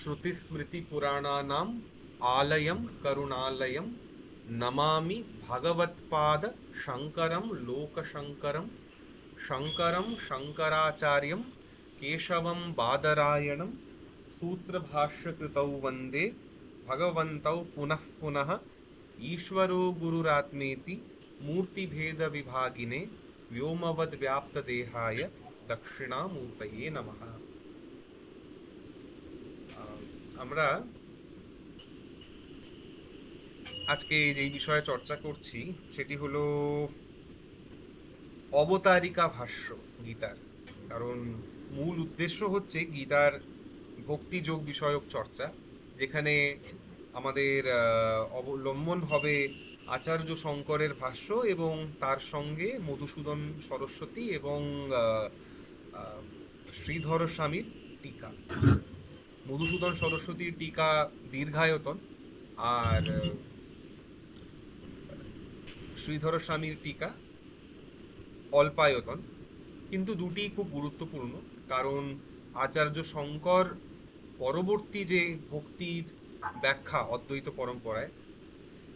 श्रुतिस्मृतिपुराणानाम् आलयं करुणालयं नमामि भगवत्पाद शङ्करं लोकशङ्करं शङ्करं शङ्कराचार्यं केशवं बादरायणं सूत्रभाष्यकृतौ वन्दे भगवन्तौ पुनः पुनः ईश्वरो गुरुरात्मेति मूर्तिभेदविभागिने व्योमवद्व्याप्तदेहाय दक्षिणामूर्तये नमः। আমরা আজকে যেই বিষয়ে চর্চা করছি সেটি হলো অবতারিকা ভাষ্য গীতার। কারণ মূল উদ্দেশ্য হচ্ছে গীতার ভক্তিযোগ বিষয়ক চর্চা, যেখানে আমাদের অবলম্বন হবে আচার্য শঙ্করের ভাষ্য এবং তার সঙ্গে মধুসূদন সরস্বতী এবং শ্রীধর স্বামীর টিকা। মধুসূদন সরস্বতীর টিকা দীর্ঘায়তন আর শ্রীধর স্বামীর টিকা অল্পায়তন, কিন্তু দুটি খুব গুরুত্বপূর্ণ। কারণ আচার্য শঙ্কর পরবর্তী যে ভক্তির ব্যাখ্যা অদ্বৈত পরম্পরায়,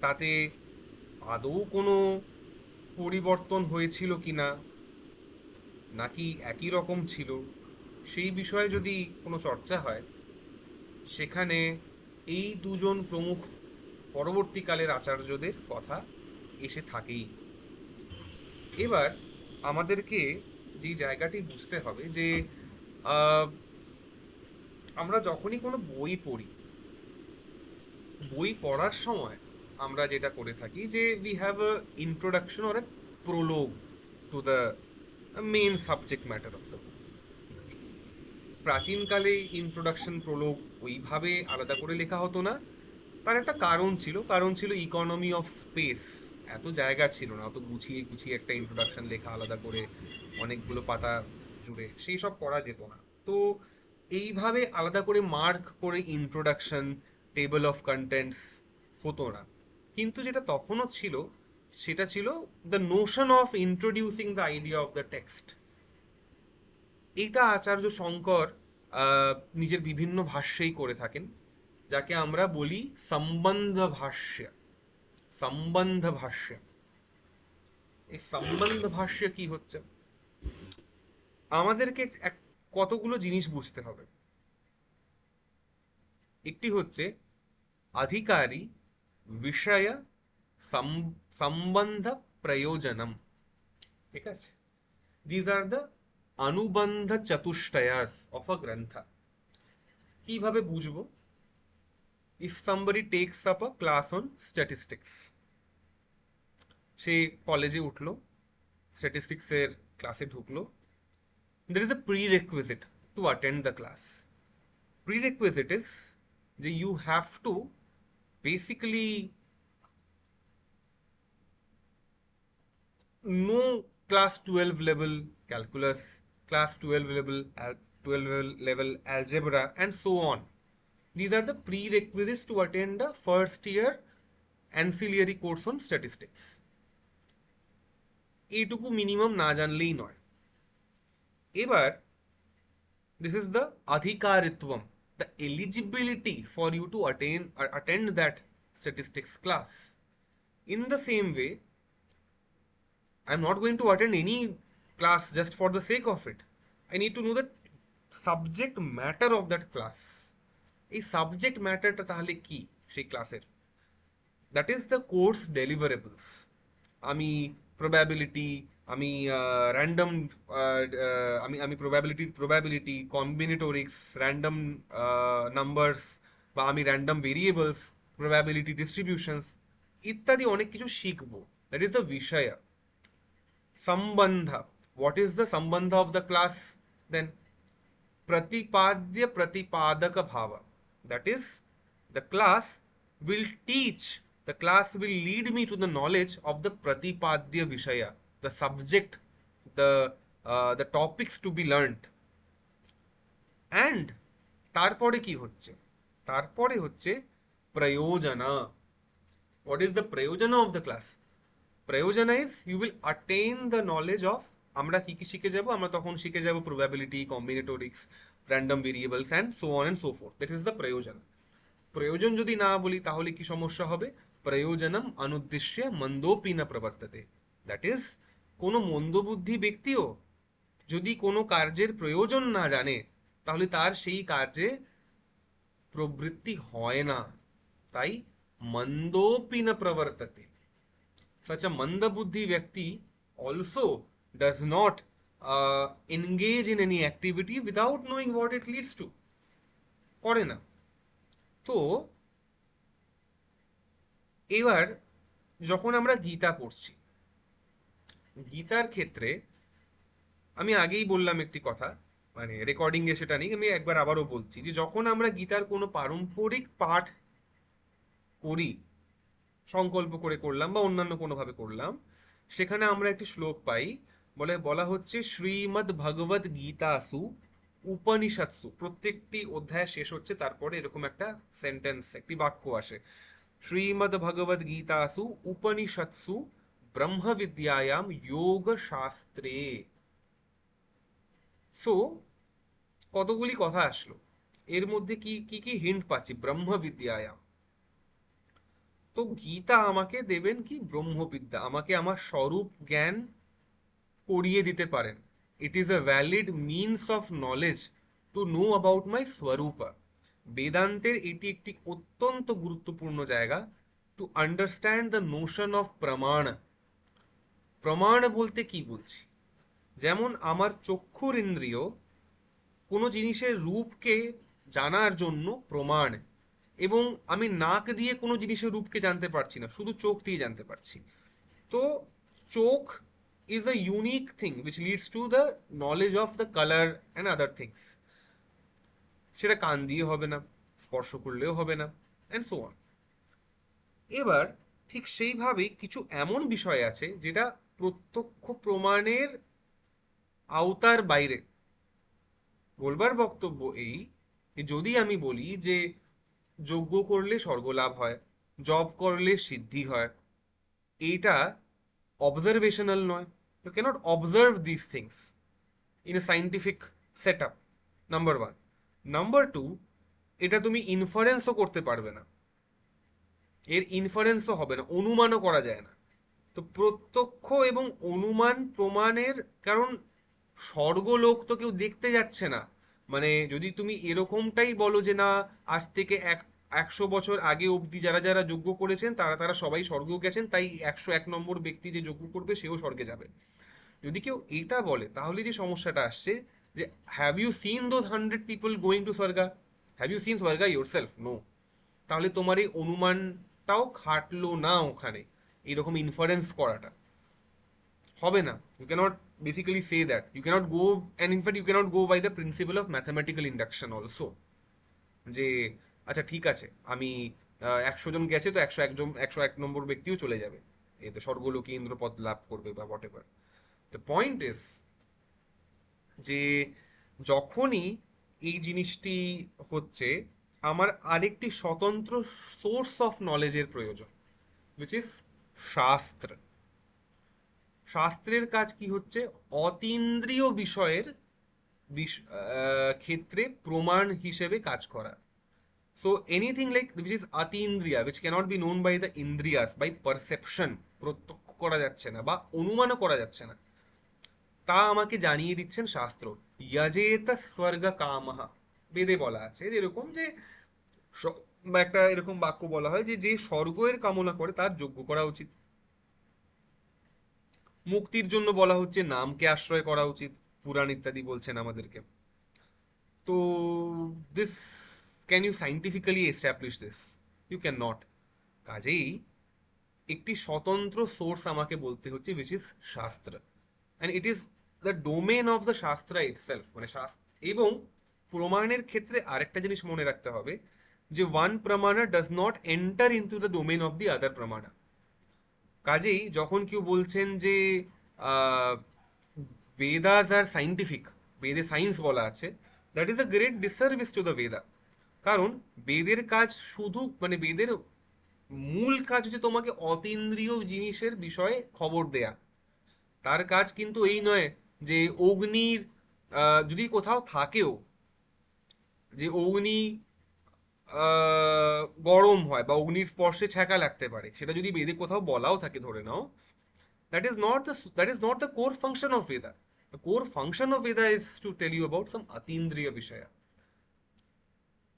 তাতে আদৌ কোনো পরিবর্তন হয়েছিল কিনা নাকি একই রকম ছিল, সেই বিষয়ে যদি কোনো চর্চা হয়, সেখানে এই দুজন প্রমুখ পরবর্তীকালের আচার্যদের কথা এসে থাকেই। এবার আমাদেরকে যে জায়গাটি বুঝতে হবে যে আমরা যখনই কোনো বই পড়ি, বই পড়ার সময় আমরা যেটা করে থাকি যে we have a introduction or a prologue to the main subject matter of the book. প্রাচীনকালে ইন্ট্রোডাকশন প্রোলোগ ওইভাবে আলাদা করে লেখা হতো না। তার একটা কারণ ছিল ইকোনমি অফ স্পেস। এত জায়গা ছিল না, অত গুছিয়ে গুছিয়ে একটা ইন্ট্রোডাকশন লেখা আলাদা করে অনেকগুলো পাতা জুড়ে, সেই সব করা যেত না। তো এইভাবে আলাদা করে মার্ক করে ইন্ট্রোডাকশন, টেবল অফ কন্টেন্টস হতো না। কিন্তু যেটা তখনও ছিল সেটা ছিল the notion of introducing the idea of the text. এইটা আচার্য শঙ্কর নিজের বিভিন্ন ভাষ্যেই করে থাকেন, যাকে আমরা বলি সম্বন্ধ ভাষ্য। সম্বন্ধ ভাষ্য, এই সম্বন্ধ ভাষ্য কি হচ্ছে? আমাদেরকে কতগুলো জিনিস বুঝতে হবে। একটি হচ্ছে अधिकारी विषय संबंध प्रयोजनम, ঠিক আছে? দিজ আর দ্য অনুবন্ধ চতুষ্টয়াস অফ আ গ্রন্থ। কিভাবে বুঝবো? If somebody takes up a class on statistics, সে কলেজে উঠলো, স্ট্যাটিস্টিক্সের ক্লাসে ঢুকলো, there is a prerequisite to attend the class. Prerequisite is যে you have to basically know class 12 level calculus, class 12 level algebra, and so on. These are the prerequisites to attend the first year ancillary course on statistics. এইটুকু minimum না জানলেই নয়। এবার this is the adhikaritvam, the eligibility for you to attend that statistics class. In the same way, I'm not going to attend any class just for the sake of it. I need to know the subject matter of that class. এই subject ম্যাটারটা তাহলে কি সেই ক্লাসের? That is the course deliverables. আমি probability, আমি random, আমি probability, combinatorics, random numbers, বা আমি র্যান্ডম ভেরিয়েবলস, প্রবাবিলিটি ডিস্ট্রিবিউশনস ইত্যাদি অনেক কিছু শিখবো। দ্যাট ইজ দ্য বিষয়। Sambandha. What is the sambandha of the class then? Pratipadya pratipadaka bhava. That is, the class will teach, the class will lead me to the knowledge of the pratipadya vishaya, the subject, the topics to be learnt. And তারপরে কি হচ্ছে? তারপরে হচ্ছে prayojana. What is the prayojana of the class? প্রয়োজনা is you will attain the knowledge of, আমরা কি কি শিখে যাব? আমরা তখন শিখে যাব probability, combinatorics, random variables and so on and so forth. That is the prayojan. প্রয়োজন যদি না বলি তাহলে কি সমস্যা হবে? প্রয়োজনম অনুদ্দেশ্যে মন্দোপি না প্রবর্ততে। দ্যাট ইজ, কোনো মন্দবুদ্ধি ব্যক্তিও যদি কোনো কার্যের প্রয়োজন না জানে তাহলে তার সেই কার্যে প্রবৃত্তি হয় না। তাই মন্দোপি না প্রবর্ততে। Such a mandabuddhi ব্যক্তি also does not engage in any activity without knowing what it leads to. করে না। তো এবার যখন আমরা গীতা পড়ছি, গীতার ক্ষেত্রে আমি আগেই বললাম একটি কথা, মানে রেকর্ডিং এ সেটা নেই, আমি একবার আবারও বলছি যে যখন আমরা গীতার কোনো পারম্পরিক পাঠ করি, সংকল্প করে করলাম বা অন্যান্য কোনোভাবে করলাম, সেখানে আমরা একটি শ্লোক পাই, বলা হচ্ছে শ্রীমদ্ ভগবদ গীতাসু উপনিষৎসু। প্রত্যেকটি অধ্যায় শেষ হচ্ছে তারপরে এরকম একটা সেন্টেন্স, একটি বাক্য আসে, শ্রীমদ্ ভগবদ গীতাসু উপনিষৎসু ব্রহ্ম বিদ্যায়াম যোগ শাস্ত্রে। সো কতগুলি কথা আসলো, এর মধ্যে কি কি কি হিন্ট পাচ্ছি? ব্রহ্ম বিদ্যায়াম। তো গীতা আমাকে দেবেন কি? ব্রহ্মবিদ্যা, আমাকে আমার স্বরূপ জ্ঞান করিয়ে দিতে পারেন। It is a valid means of knowledge to know about my স্বরূপা। বেদান্তের এটি একটি অত্যন্ত গুরুত্বপূর্ণ জায়গা, to understand the notion of প্রমাণ। প্রমাণ বলতে কি বলছি? যেমন আমার চক্ষুর ইন্দ্রিয় কোনো জিনিসের রূপকে জানার জন্য প্রমাণ, এবং আমি নাক দিয়ে কোনো জিনিসের রূপকে জানতে পারছি না, শুধু চোখ দিয়ে জানতে পারছি। তো চোখ is a unique thing which leads to the knowledge of the color and other things. সেটা কান দিয়ে হবে না, স্পর্শ করলেও হবে না, and so on. এবার ঠিক সেইভাবেই কিছু এমন বিষয় আছে যেটা প্রত্যক্ষ প্রমাণের আওতার বাইরে। বলবার বক্তব্য এই, যে যদি আমি বলি যে যজ্ঞ করলে স্বর্গলাভ হয়, জব করলে সিদ্ধি হয়, এইটা অবজারভেশনাল নয়। You can't observe this things in a scientific set up, number one. Number two, এটা তুমি ইনফারেন্সও করতে পারবে না, এর ইনফারেন্সও হবে না, অনুমানও করা যায় না। তো প্রত্যক্ষ এবং অনুমান প্রমাণের, কারণ স্বর্গলোক তো কেউ দেখতে যাচ্ছে না। মানে যদি তুমি এরকমটাই বলো যে না, আজ থেকে 100 বছর আগে অবধি যারা যারা যজ্ঞ করেছেন তারা তারা সবাই স্বর্গ গেছেন, তাই 101 নম্বর ব্যক্তি যে যজ্ঞ করবে সেও স্বর্গে যাবে, যদি কেউ এটা বলে, তাহলে যে সমস্যাটা আসছে যে have you seen those 100 people going to স্বর্গা? হ্যাভ ইউ সিন স্বর্গা ইয়োরসেলফ? নো। তাহলে তোমার এই অনুমানটাও খাটলো না ওখানে, এরকম ইনফারেন্স করাটা হবে না। You can't basically say that, you can't go, and in fact you can't go by the principle of mathematical induction also, যে আচ্ছা ঠিক আছে, আমি 100 জন গেছে তো 101 জন, 101 নম্বর ব্যক্তিও চলে যাবে, এতে স্বর্গলোকে ইন্দ্রপদ লাভ করবে বা what ever. The point is যে যখনই এই জিনিসটি হচ্ছে, আমার আরেকটি স্বতন্ত্র সোর্স অফ নলেজের প্রয়োজন, উইচ ইজ শাস্ত্র। শাস্ত্রের কাজ কি হচ্ছে? অতীন্দ্রিয় বিষয়ের ক্ষেত্রে প্রমাণ হিসেবে কাজ করা। So anything like which is অতীন্দ্রিয়া, which cannot be known by the ইন্দ্রিয়াস, বাই পারসেপশন, প্রত্যক্ষ করা যাচ্ছে না বা অনুমানও করা যাচ্ছে না, তা আমাকে জানিয়ে দিচ্ছেন শাস্ত্র। ইয়াজেত স্বর্গ কামহা, বেদে বলা আছে এরকম যে বা একটা এরকম বাক্য বলা হয় যে যে স্বর্গের কামনা করে তার যজ্ঞ করা উচিত। মুক্তির জন্য বলা হচ্ছে নামকে আশ্রয় করা উচিত, পুরাণ ইত্যাদি বলছেন আমাদেরকে। তো this, can you scientifically establish this? You can not. কাজেই একটি স্বতন্ত্র সোর্স আমাকে বলতে হচ্ছে, which is shastra, and it is the domain of the shastra itself. মানে শাস্ত্র এবং প্রমাণের ক্ষেত্রে আরেকটা জিনিস মনে রাখতে হবে, যে ওয়ান প্রমাণা does not enter into the domain of the other প্রমাণা। কাজেই যখন কেউ বলছেন যে বেদাস আর সাইন্টিফিক, বেদে সায়েন্স বলা আছে, that is a great disservice to the বেদা। কারণ বেদের কাজ শুধু, মানে বেদের মূল কাজ হচ্ছে তোমাকে অতীন্দ্রিয় জিনিসের বিষয়ে খবর দেয়া। তার কাজ কিন্তু এই নয় যে অগ্নির যদি কোথাও থাকেও, যে অগ্নি গরম হয় বা অগ্নির স্পর্শে ছ্যাঁকা লাগতে পারে, সেটা যদি বেদে কোথাও বলাও থাকে ধরে নাও, that is not the core function of Veda. The core function of Veda is to tell you about some atindriya vishaya.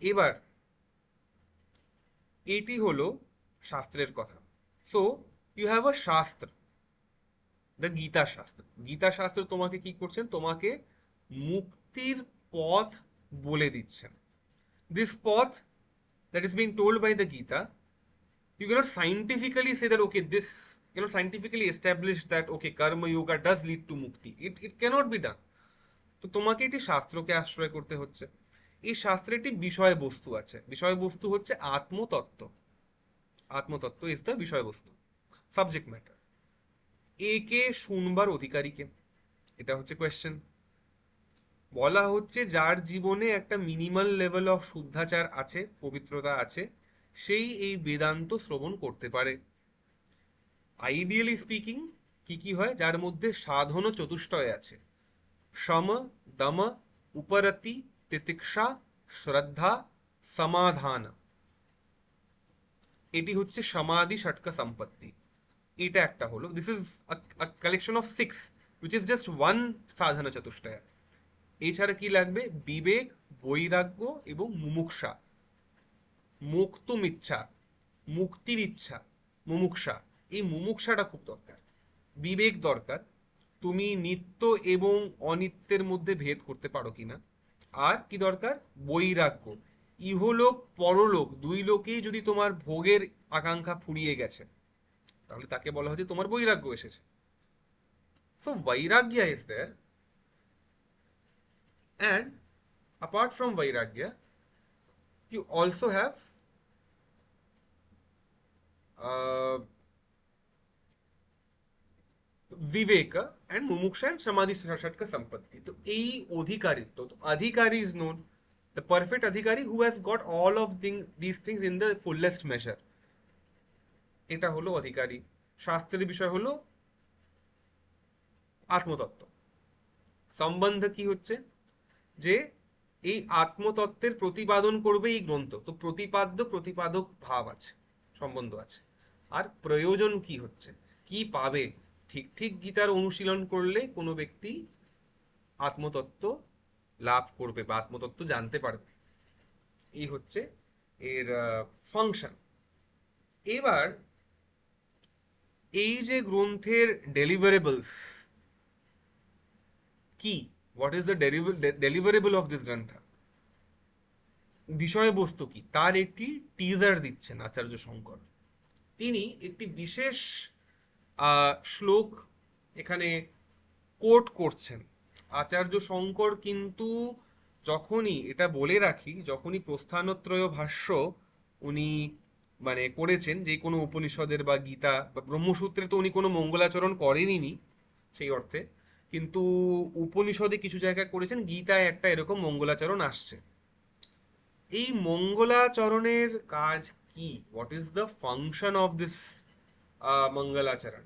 এবার এটি হলো শাস্ত্রের কথা। সো ইউ হ্যাভ আ শাস্ত্র, দ্য গীতা শাস্ত্র। গীতা শাস্ত্র তোমাকে কি করছেন, তোমাকে মুক্তির পথ বলে দিচ্ছেন। দিস পথ that is being told by the Gita, you cannot scientifically say that okay, this cannot scientifically establish that okay, karma yoga does lead to mukti. It cannot be done. তো তোমাকে এটি শাস্ত্রকে আশ্রয় করতে হচ্ছে। এই শাস্ত্রে একটি বিষয়বস্তু আছে, বিষয়বস্তু হচ্ছে আত্মতত্ত্ব। আত্মতত্ত্ব ইজ দ্য বিষয়বস্তু, সাবজেক্ট ম্যাটার। একে শুনবার অধিকারীকে, এটা হচ্ছে কোয়েশ্চেন। বলা হচ্ছে যার জীবনে একটা মিনিমাল লেভেল অফ শুদ্ধাচার আছে, পবিত্রতা আছে, সেই এই বেদান্ত শ্রবণ করতে পারে। আইডিয়ালি স্পিকিং কি কি হয়, যার মধ্যে সাধন চতুষ্টয় আছে, সম, দম, উপরতি, তিতিক্ষা, শ্রদ্ধা, সমাধান। এটি হচ্ছে সমাধি ষটক সম্পত্তি। এটা একটা হলো, this is a collection of 6 which is just one সাধনা চতুষ্টয়। এছাড়া কি লাগবে, বিবেক, বৈরাগ্য এবং মুমুক্ষা। মুক্তুম ইচ্ছা, মুক্তির ইচ্ছা, মুমুক্ষা। এই মুমুক্ষাটা খুব দরকার। বিবেক দরকার, তুমি নিত্য এবং অনিত্যের মধ্যে ভেদ করতে পারো কিনা। আর কি দরকার, বৈরাগ্য। ইহলোক পরলোক দুই লোকেই যদি তোমার ভোগের আকাঙ্ক্ষা ফুরিয়ে গেছে, তাহলে তাকে বলা হচ্ছে তোমার বৈরাগ্য এসেছে। সো বৈরাগ্য is there, and apart from vairagya you also have uh, viveka and mumuksha and samadhi shatka sampatti. তো এই অধিকারিত্ব, তো adhikari is known, the perfect adhikari who has got all of these things in the fullest measure, এটা হলো অধিকারী। শাস্ত্রের বিষয় হলো আত্মতত্ত্ব। সম্বন্ধ কি হচ্ছে, যে এই আত্মতত্ত্বের প্রতিপাদন করবে এই গ্রন্থ, তো প্রতিপাদ্য প্রতিপাদক ভাব আছে, সম্বন্ধ আছে। আর প্রয়োজন কি হচ্ছে, কি পাবে, ঠিক ঠিক গীতার অনুশীলন করলে কোনো ব্যক্তি আত্মতত্ত্ব লাভ করবে বা আত্মতত্ত্ব জানতে পারবে। এই হচ্ছে এর ফাংশন। এবার এই যে গ্রন্থের ডেলিভারেবলস কি, what is the deliverable of this গ্রন্থ, বিষয়বস্তু কি, তার একটি টিজার দিচ্ছেন আচার্য শঙ্কর। তিনি একটি বিশেষ শ্লোক এখানে কোট করছেন। আচার্য শঙ্কর কিন্তু, যখনই এটা বলে রাখি, যখনই প্রস্থানত্রয় ভাষ্য উনি মানে করেছেন যে কোনো উপনিষদের বা গীতা বা ব্রহ্মসূত্রে, তো উনি কোনো মঙ্গলাচরণ করেনই সেই অর্থে, কিন্তু উপনিষদে কিছু জায়গায় করেছেন, গীতায় একটা এরকম মঙ্গলাচরণ আসছে। এই মঙ্গলাচরণের কাজ কি, what is the function of this মঙ্গলাচরণ।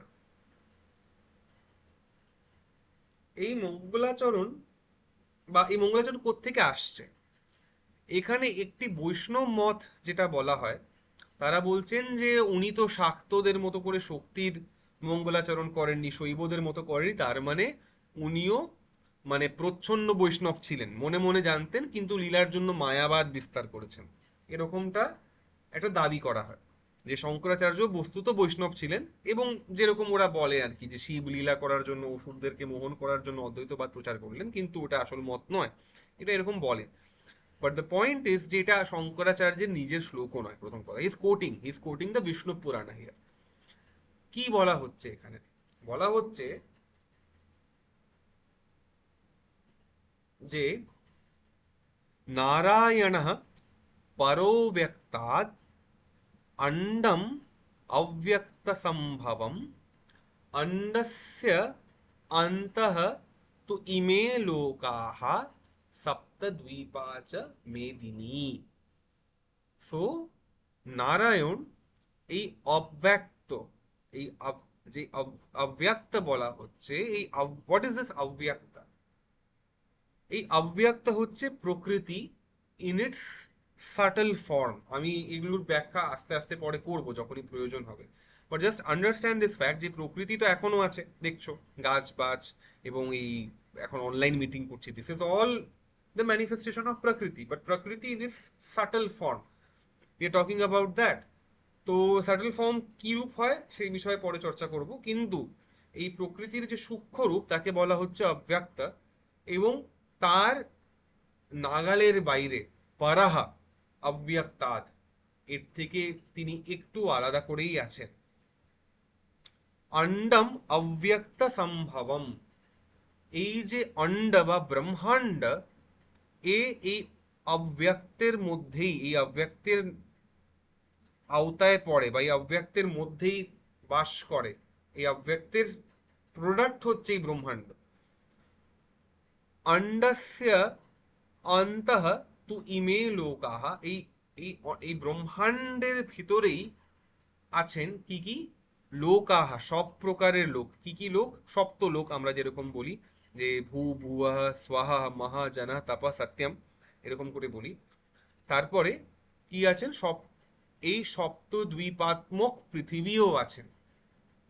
এই মঙ্গলাচরণ বা এই মঙ্গলাচরণ কোত্থেকে আসছে, এখানে একটি বৈষ্ণব মত যেটা বলা হয়, তারা বলছেন যে উনি তো শাক্তদের মতো করে শক্তির মঙ্গলাচরণ করেননি, শৈবদের মতো করেনি, তার মানে উনিও মানে প্রচ্ছন্ন বৈষ্ণব ছিলেন, মনে মনে জানতেন কিন্তু লীলার জন্য মায়াবাদ বিস্তার করেছেন, এরকমটা একটা দাবি করা হয়। যে শঙ্করাচার্য বস্তুত বৈষ্ণব ছিলেন, এবং যেরকম ওরা বলে আর কি, যে শিব লীলা করার জন্য অসুরদেরকে মোহন করার জন্য অদ্বৈতবাদ প্রচার করলেন, কিন্তু ওটা আসল মত নয়, এটা এরকম বলে। বাট দ্য পয়েন্ট ইজ যে এটা শঙ্করাচার্যের নিজের শ্লোকও নয়। প্রথম কথা, he is quoting the Vishnu Purana here. কি বলা হচ্ছে এখানে, বলা হচ্ছে যে নারায়ণ পরো ব্যক্তাৎ अंडम अव्यक्त संभवम अंडस्य अंतः तो इमे लोकाः सप्तद्वीपा च मेदिनी। সো নারায়ণ এই অব্যক্ত, এই যে অব্যক্ত বলা হচ্ছে, এই হোয়াট ইজ দিস অব্যক্ত, এই অব্যক্ত হচ্ছে প্রকৃতি ইন ইটস সাটল ফর্ম। আমি এগুলোর ব্যাখ্যা আস্তে আস্তে পরে করব যখনই প্রয়োজন হবে। But just understand this fact যে প্রকৃতি তো এখনো আছে, দেখছো গাছ বাছ এবং এই এখন অনলাইন মিটিং করছি, this is all the manifestation of প্রকৃতি, বাট প্রকৃতি in it's subtle form, we are talking about that. তো স্যাটেল ফর্ম কি রূপ হয় সেই বিষয়ে পরে চর্চা করব, কিন্তু এই প্রকৃতির যে সূক্ষ্ম রূপ তাকে বলা হচ্ছে অব্যক্ত, এবং তার নাগালের বাইরে পারাহা অব্যক্তাদ, এর থেকে তিনি একটু আলাদা করেই আছেন। অন্ডম অব্যক্ত সম্ভবম, এই যে অন্ড বা ব্রহ্মাণ্ড, এই অব্যক্তের মধ্যেই, এই অব্যক্তের আওতায় পড়ে বা এই অব্যক্তের মধ্যেই বাস করে, এই অব্যক্তের প্রোডাক্ট হচ্ছে এই ব্রহ্মাণ্ড। অন্ডস্য অন্তঃ তু ইমে লোকাহ, এই এই এই ব্রহ্মাণ্ডের ভিতরেই আছেন কি কি লোকাহ, সব প্রকারের লোক। কি কি লোক? সপ্ত লোক আমরা যেরকম বলি, যে ভূ ভুবঃ স্বঃ মহা জনঃ তপ সত্যম, এরকম করে বলি। তারপরে কি আছেন? এই সপ্ত দ্বীপাত্মক পৃথিবীও আছেন,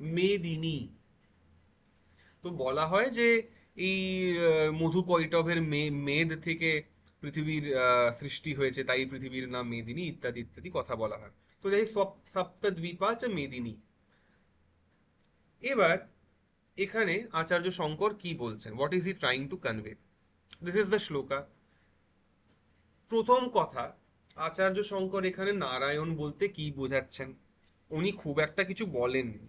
মেদিনী। তো বলা হয় যে এই মধু কৈটভের মেদ থেকে পৃথিবীর সৃষ্টি হয়েছে, তাই পৃথিবীর নাম মেদিনী, ইত্যাদি ইত্যাদি কথা বলা হয়। তো যাই সপ্ত দ্বীপা হচ্ছে মেদিনী। এবার এখানে আচার্য শঙ্কর কি বলছেন, what is he trying to convey? This is the শ্লোকা। প্রথম কথা, আচার্য শঙ্কর এখানে নারায়ণ বলতে কি বোঝাচ্ছেন উনি খুব একটা কিছু বলেননি।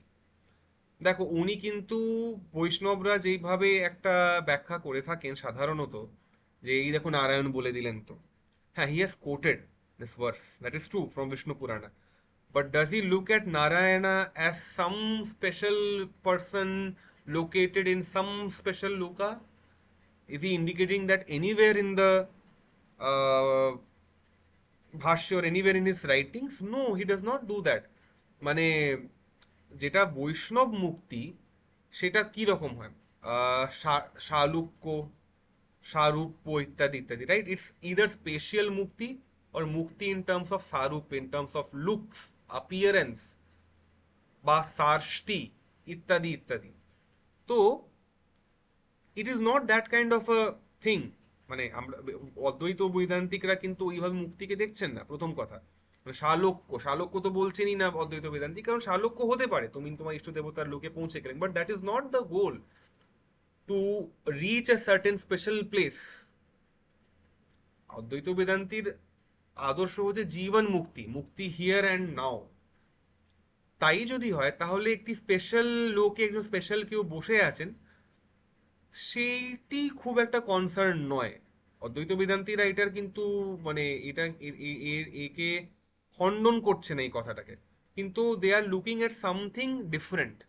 দেখো, উনি কিন্তু বৈষ্ণবরা যেইভাবে একটা ব্যাখ্যা করে থাকেন সাধারণত, যে এই দেখো নারায়ণ বলে দিলেন, তো হ্যাঁ, he has quoted this verse, that is true, from Vishnu Purana, but does he look at Narayana as some special person located in some special loka? Is he indicating that anywhere in the uh, bhashya or anywhere in his writings? No, he does not do that. মানে যেটা বৈষ্ণব মুক্তি, সেটা কি রকম হয়? শালুক্য, সারূপ্য ইত্যাদি ইত্যাদি, রাইট? ইটস ইদার স্পেশিয়াল মুক্তি or mukti in terms of sarup, in terms of looks, appearance, বা সার্ষ্টি ইত্যাদি ইত্যাদি। তো it is not that kind of a thing. মানে আমরা অদ্বৈত বৈদান্তিকরা কিন্তু ওইভাবে মুক্তিকে দেখছেন না, প্রথম কথা। মানে শালোক্য তো বলছেনই না অদ্বৈত বেদান্তিক, কারণ শালোক্য হতে পারে তুমি তোমার ইষ্ট দেবতার লোকে পৌঁছে গেলেন, but that is not the goal to reach a certain special place. অদ্বৈত বেদান্তির আদর্শ হচ্ছে জীবন মুক্তি, মুক্তি হিয়ার অ্যান্ড নাও। তাই যদি হয় তাহলে একটি স্পেশাল লোকে একজন স্পেশাল কেউ বসে আছেন, সেইটি খুব একটা কনসার্ন নয়। অদ্বৈত বেদান্তি রাইটার কিন্তু মানে এটা একে খণ্ডন করছে না এই কথাটাকে, কিন্তু they are looking at something different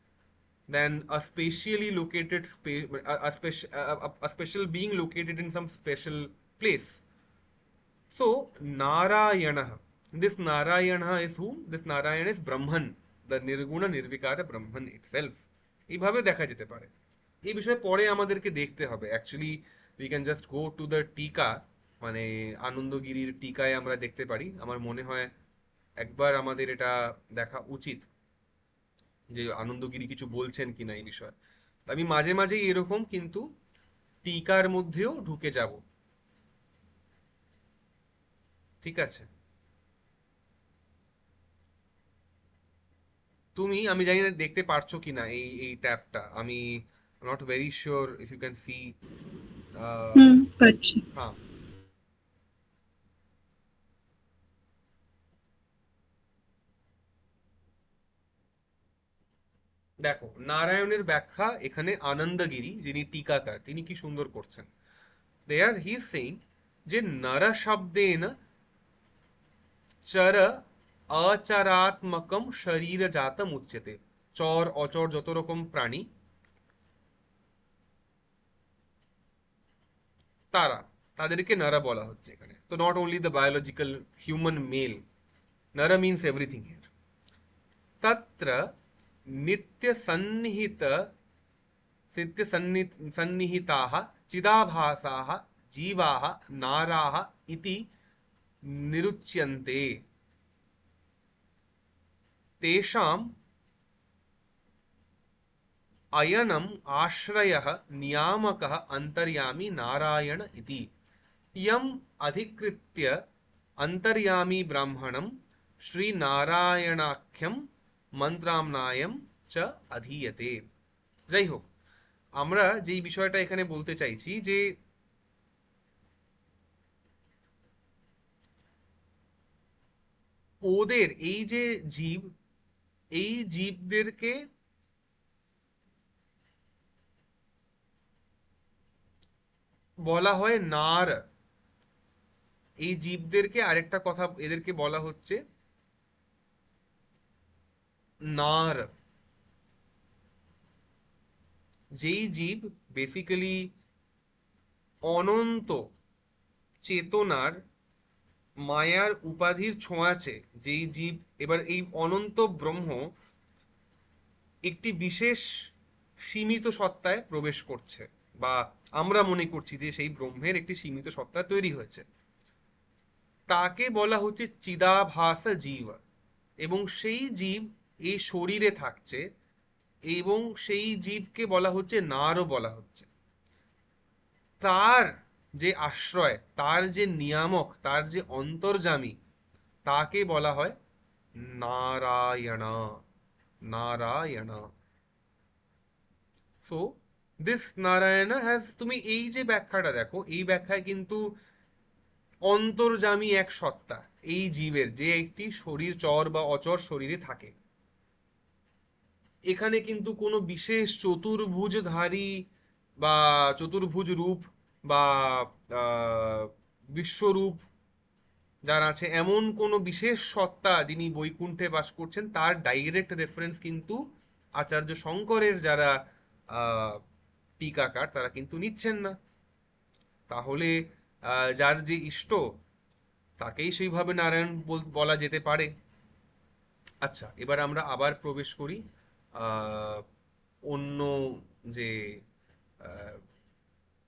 than a spatially located space, a special being located in some special place. So Narayana, this Narayana is who? This Narayana is Brahman, the Nirguna Nirvikara Brahman itself. এইভাবে দেখা যেতে পারে। এই বিষয়ে পরে আমাদেরকে দেখতে হবে। Actually we can just go to the টিকা, মানে আনন্দগিরির টিকায় আমরা দেখতে পারি। আমার মনে হয় একবার আমাদের এটা দেখা উচিত, যে আনন্দগিরি কিছু বলছেন কিনা এই বিষয়ে। আমি মাঝে মাঝেই এরকম কিন্তু টিকার মধ্যেও ঢুকে যাব। ঠিক আছে? আমি জানি না দেখতে পারছো কিনা এই এই ট্যাবটা। আমি not very sure if you can see. Hmm, পাচ্ছি। হ্যাঁ, দেখো নারায়ণের ব্যাখ্যা এখানে আনন্দগিরি যিনি টিকাকার তিনি কি সুন্দর করছেন। দেয়ার হি ইজ সেইং যে নর শব্দেন চর অচরাত্মকম শরীর জাতম উচ্যতে। চর অচর যত রকম প্রাণী, তারা, তাদেরকে নর বলা হচ্ছে এখানে। তো not only the biological human male, nara means everything here. तत्र नित्यसन्निहित नित्यसन्निहिताः चिदाभासाः जीवाः नाराः इति निरुच्यन्ते तेषाम् अयनम् आश्रयः नियामकः अन्तर्यामी नारायण इति यम् अधिकृत्य अन्तर्यामी ब्राह्मणं श्रीनारायणाख्यं মন্ত্রামনায়ম চ অধীয়তে। যাই হোক, আমরা যেই বিষয়টা এখানে বলতে চাইছি যে ওদের এই যে জীব, এই জীবদেরকে বলা হয় নার। এই জীবদেরকে আরেকটা কথা এদেরকে বলা হচ্ছে নার। যেই জীব বেসিক্যালি অনন্ত চেতনার মায়ার উপাধির ছোঁয়াচে যেই জীব, এবার এই অনন্ত ব্রহ্ম একটি বিশেষ সীমিত সত্তায় প্রবেশ করছে, বা আমরা মনে করছি যে সেই ব্রহ্মের একটি সীমিত সত্তা তৈরি হয়েছে, তাকে বলা হচ্ছে চিদাভাস জীব। এবং সেই জীব এই শরীরে থাকছে, এবং সেই জীবকে বলা হচ্ছে নারও বলা হচ্ছে। তার যে আশ্রয়, তার যে নিয়ামক, তার যে অন্তর্যামী, তাকে বলা হয় Narayana. Narayana. So this Narayana has, তুমি এই যে ব্যাখ্যাটা দেখো, এই ব্যাখ্যায় কিন্তু অন্তর্যামী এক সত্তা এই জীবের, যে একটি শরীর চর বা অচর শরীরে থাকে। এখানে কিন্তু কোনো বিশেষ চতুর্ভুজধারী বা চতুর্ভুজ রূপ বা বিশ্বরূপ যার আছে এমন কোনো বিশেষ সত্তা যিনি বৈকুণ্ঠে বাস করছেন, তার ডাইরেক্ট রেফারেন্স কিন্তু আচার্য শঙ্করের যারা টিকাকার তারা কিন্তু নিচ্ছেন না। তাহলে যার যে ইষ্ট তাকেই সেইভাবে নারায়ণ বলা যেতে পারে। আচ্ছা, এবার আমরা আবার প্রবেশ করি অন্য যে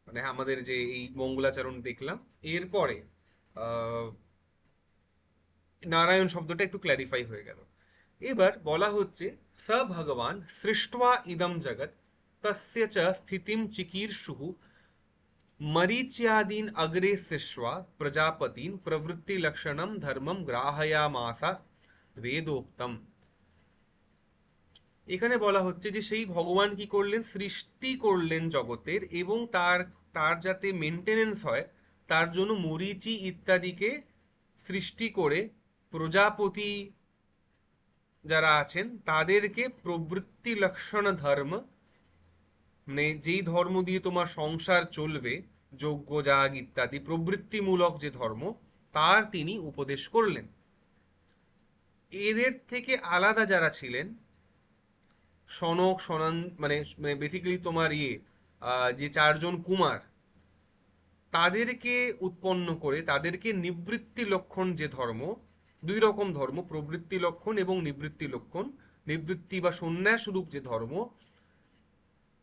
মানে আমাদের যে এই মঙ্গলাচরণ দেখলাম, এরপরে নারায়ণ শব্দটা একটু ক্ল্যারিফাই হয়ে গেল। এবার বলা হচ্ছে স ভগবান সৃष्ट्वा ইদম জগৎ তস্য চ স্থিতিম চিকীর্ষুঃ মরীচ্যাদীন অগ্রে সৃष्ट्वा প্রজাপতিন প্রবৃত্তি লক্ষণম ধর্মম গ্রাহয়ামাস বেদোক্তম। এখানে বলা হচ্ছে যে সেই ভগবান কি করলেন, সৃষ্টি করলেন জগতের, এবং তার তার যাতে মেনটেনেন্স হয় তার জন্য মরীচি ইত্যাদিকে সৃষ্টি করে প্রজাপতি যারা আছেন তাদেরকে প্রবৃত্তি লক্ষণ ধর্ম, মানে যেই ধর্ম দিয়ে তোমার সংসার চলবে, যজ্ঞ যাগ ইত্যাদি প্রবৃত্তিমূলক যে ধর্ম, তার তিনি উপদেশ করলেন। এদের থেকে আলাদা যারা ছিলেন, সনক সনন মানে বেসিক্যালি তোমার যে চারজন কুমার, তাদেরকে উৎপন্ন করে তাদেরকে নিবৃত্তি লক্ষণ যে ধর্ম, দুই রকম ধর্ম, প্রবৃত্তি লক্ষণ এবং নিবৃত্তি লক্ষণ। নিবৃত্তি বা সন্ন্যাস রূপ যে ধর্ম,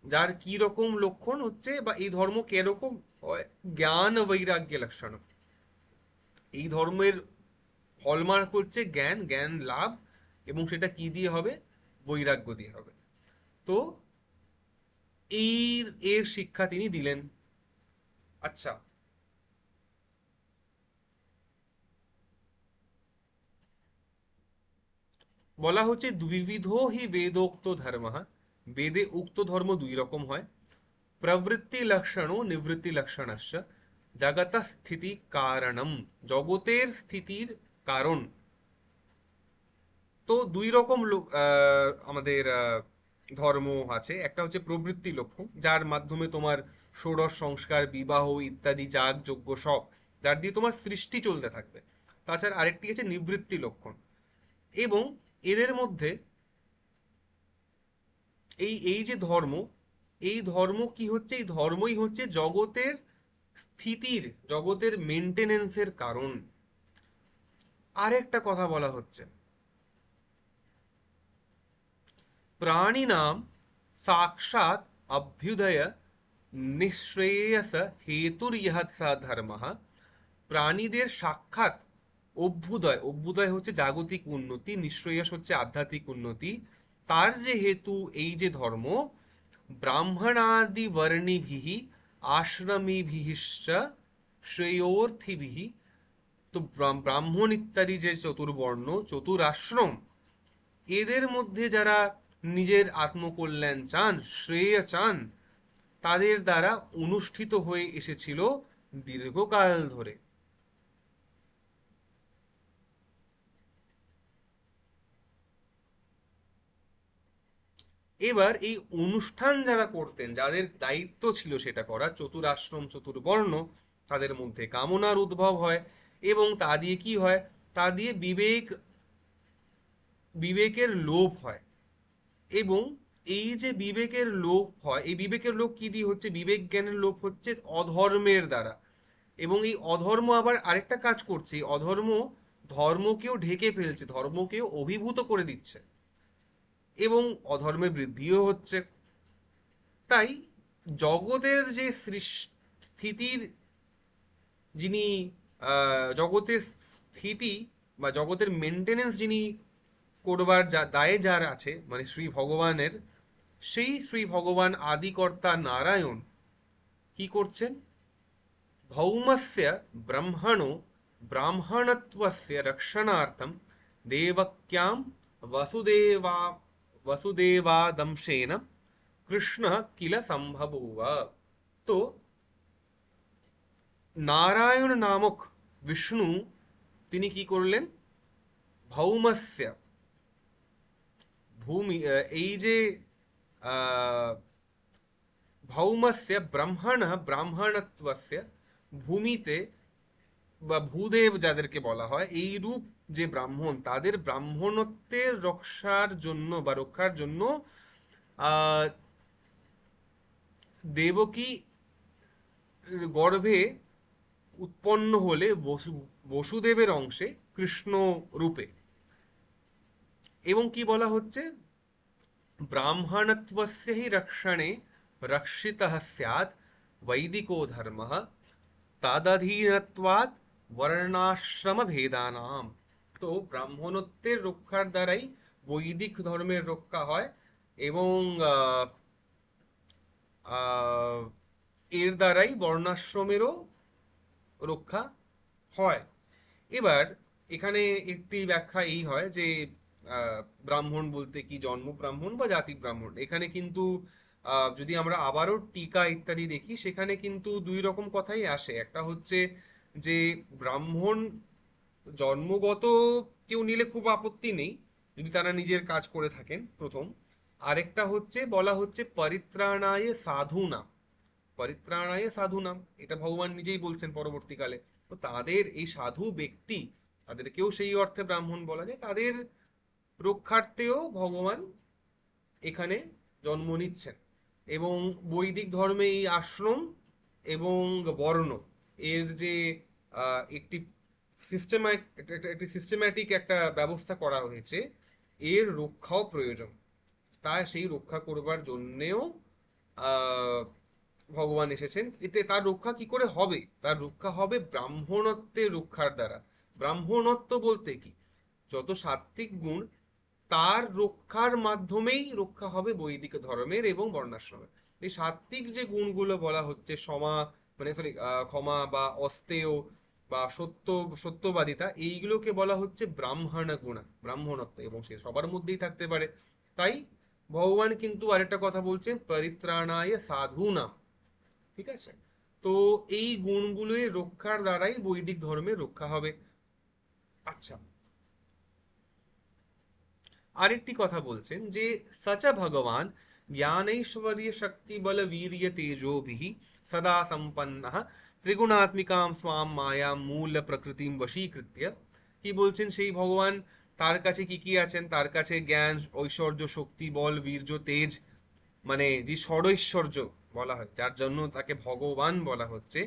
যার কি রকম লক্ষণ হচ্ছে বা এই ধর্ম কিরকম হয়, জ্ঞান বৈরাগ্য লক্ষণ। এই ধর্মের হলমার্ক হচ্ছে জ্ঞান, জ্ঞান লাভ, এবং সেটা কি দিয়ে হবে, বৈরাগ্য দিয়ে হবে। তো এর শিক্ষা তিনি দিলেন। আচ্ছা, বলা হচ্ছে দ্বিবিধ হি বেদোক্ত ধর্ম। বেদে উক্ত ধর্ম দুই রকম হয়। প্রবৃত্তি লক্ষণ ও নিবৃত্তি লক্ষণস্য জগত স্থিতি কারণম, জগতের স্থিতির কারণ। তো দুই রকম আমাদের ধর্ম আছে। একটা হচ্ছে প্রবৃত্তি লক্ষণ, যার মাধ্যমে তোমার ষোড়শ সংস্কার, বিবাহ ইত্যাদি, যাগ যজ্ঞ সব, যার দিয়ে তোমার সৃষ্টি চলতে থাকবে। তাছাড়া আরেকটি আছে নিবৃত্তি লক্ষণ। এবং এদের মধ্যে এই এই যে ধর্ম, এই ধর্ম কি হচ্ছে, এই ধর্মই হচ্ছে জগতের স্থিতির, জগতের মেনটেনেন্সের কারণ। আরেকটা কথা বলা হচ্ছে, प्राणिनां साक्षात् अभ्युदय निःश्रेयस हेतुर्यः स धर्मः। প্রাণীদের সাক্ষাৎ অভ্যুদয়, অভ্যুদয় হচ্ছে জাগতিক উন্নতি, নিঃশ্রেয়স হচ্ছে আধ্যাত্মিক উন্নতি। তার যে হেতু এই যে ধর্ম, ব্রাহ্মণাদি বর্ণিভিঃ আশ্রমিভিশ্চ শ্রেয়োর্থিভিঃ, তো ব্রাহ্মণ ইত্যাদি যে চতুর্বর্ণ চতুরাশ্রম, এদের মধ্যে যারা নিজের আত্মকল্যাণ চান, শ্রেয় চান, তাদের দ্বারা অনুষ্ঠিত হয়ে এসেছিল দীর্ঘকাল ধরে। এবার এই অনুষ্ঠান যারা করতেন, যাদের দায়িত্ব ছিল সেটা করা, চতুরাশ্রম চতুর্বর্ণ, তাদের মধ্যে কামনার উদ্ভব হয়, এবং তা দিয়ে কি হয়, তা দিয়ে বিবেকের লোভ হয়। এবং এই যে বিবেকের লোভ হয়, এই বিবেকের লোভ কি দিয়ে হচ্ছে, বিবেক জ্ঞানের লোভ হচ্ছে অধর্মের দ্বারা। এবং এই অধর্ম আবার আরেকটা কাজ করছে, এই অধর্ম ধর্মকেও ঢেকে ফেলছে, ধর্মকেও অভিভূত করে দিচ্ছে, এবং অধর্মের বৃদ্ধিও হচ্ছে। তাই জগতের যে স্থিতির, যিনি জগতের স্থিতি বা জগতের মেনটেনেন্স যিনি করবার যা দায়ে যার আছে, মানে শ্রী ভগবানের, সেই শ্রী ভগবান আদিকর্তা নারায়ণ কি করছেন, ভৌমস্য ব্রহ্মণো ব্রাহ্মণত্বস্য রক্ষণার্থম দেবক্যাম বসুদেবা বসুদেবাদংশেন কৃষ্ণ কিল সম্ভবুব। তো নারায়ণ নামক বিষ্ণু তিনি কি করলেন, ভৌমস্য, ভূমি, এই যে আহ, ভৌমস্য ব্রহ্মণ ব্রাহ্মণত্বস্য, ভূমিতে বা ভূদেব যাদেরকে বলা হয়, এই রূপ যে ব্রাহ্মণ, তাদের ব্রাহ্মণত্বের রক্ষার জন্য বা রক্ষার জন্য আহ দেবকী গর্ভে উৎপন্ন হলে বসুদেবের অংশে কৃষ্ণ রূপে। এবং কি বলা হচ্ছে, ব্রাহ্মণত্বস্য হি রক্ষণে রক্ষিতঃ স্যাৎ বৈদিকো ধর্মঃ তাদধীনত্বাৎ বর্ণাশ্রম ভেদানাম। তো ব্রাহ্মণত্বের রক্ষার দ্বারাই বৈদিক ধর্মের রক্ষা হয়, এবং আহ, এর দ্বারাই বর্ণাশ্রমেরও রক্ষা হয়। এবার এখানে একটি ব্যাখ্যা এই হয় যে ব্রাহ্মণ বলতে কি জন্ম ব্রাহ্মণ বা জাতি ব্রাহ্মণ, এখানে কিন্তু যদি আমরা আবারও টিকা ইত্যাদি দেখি, সেখানে কিন্তু দুই রকম কথাই আসে। একটা হচ্ছে যে ব্রাহ্মণ জন্মগত কেউ নিলে খুব আপত্তি নেই, যদি তারা নিজের কাজ করে থাকেন, প্রথম। আরেকটা হচ্ছে বলা হচ্ছে পরিত্রাণায় সাধুনাম, পরিত্রাণায় সাধুনাম, এটা ভগবান নিজেই বলছেন পরবর্তীকালে। তো তাদের এই সাধু ব্যক্তি, তাদেরকেও সেই অর্থে ব্রাহ্মণ বলা যায়, তাদের রক্ষার্থেও ভগবান এখানে জন্ম নিচ্ছেন। এবং বৈদিক ধর্মে এই আশ্রম এবং বর্ণ, এর যে একটি একটি সিস্টেম্যাটিক একটা ব্যবস্থা করা হয়েছে, এর রক্ষাও প্রয়োজন। তা সেই রক্ষা করবার জন্যেও আহ ভগবান এসেছেন। এতে তার রক্ষা কি করে হবে, তার রক্ষা হবে ব্রাহ্মণত্বের রক্ষার দ্বারা। ব্রাহ্মণত্ব বলতে কি, যত সাত্ত্বিক গুণ, তার রক্ষার মাধ্যমেই রক্ষা হবে বৈদিক ধর্মের এবং বর্ণাশ্রমের। এই সাত্ত্বিক যে গুণগুলো বলা হচ্ছে, মানে সরি ক্ষমা বা অস্তেয় বা সত্যবাদিতা, এইগুলোকে বলা হচ্ছে ব্রাহ্মণ গুণা, ব্রাহ্মণত্ব, এবং সে সবার মধ্যেই থাকতে পারে। তাই ভগবান কিন্তু আরেকটা কথা বলছেন, পরিত্রাণায় সাধুনাম। ঠিক আছে, তো এই গুণগুলোর রক্ষার দ্বারাই বৈদিক ধর্মের রক্ষা হবে। আচ্ছা, আরেকটি কথা বলছেন যে সচ ভগবান জ্ঞানৈশ্বর্য শক্তি বল বীর্য তেজোভিঃ সদা সম্পন্নঃ ত্রিগুণাত্মিকাম স্বাম মায়া মূল প্রকৃতিম বশীকৃত্য। কি বলছেন, সেই ভগবান, তার কাছে কি কি আছেন, তার কাছে জ্ঞান, ঐশ্বর্য, শক্তি, বল, বীর্য, তেজ, মানে যে ষড়ৈশ্বর্য বলা হয়, যার জন্য তাকে ভগবান বলা হচ্ছে,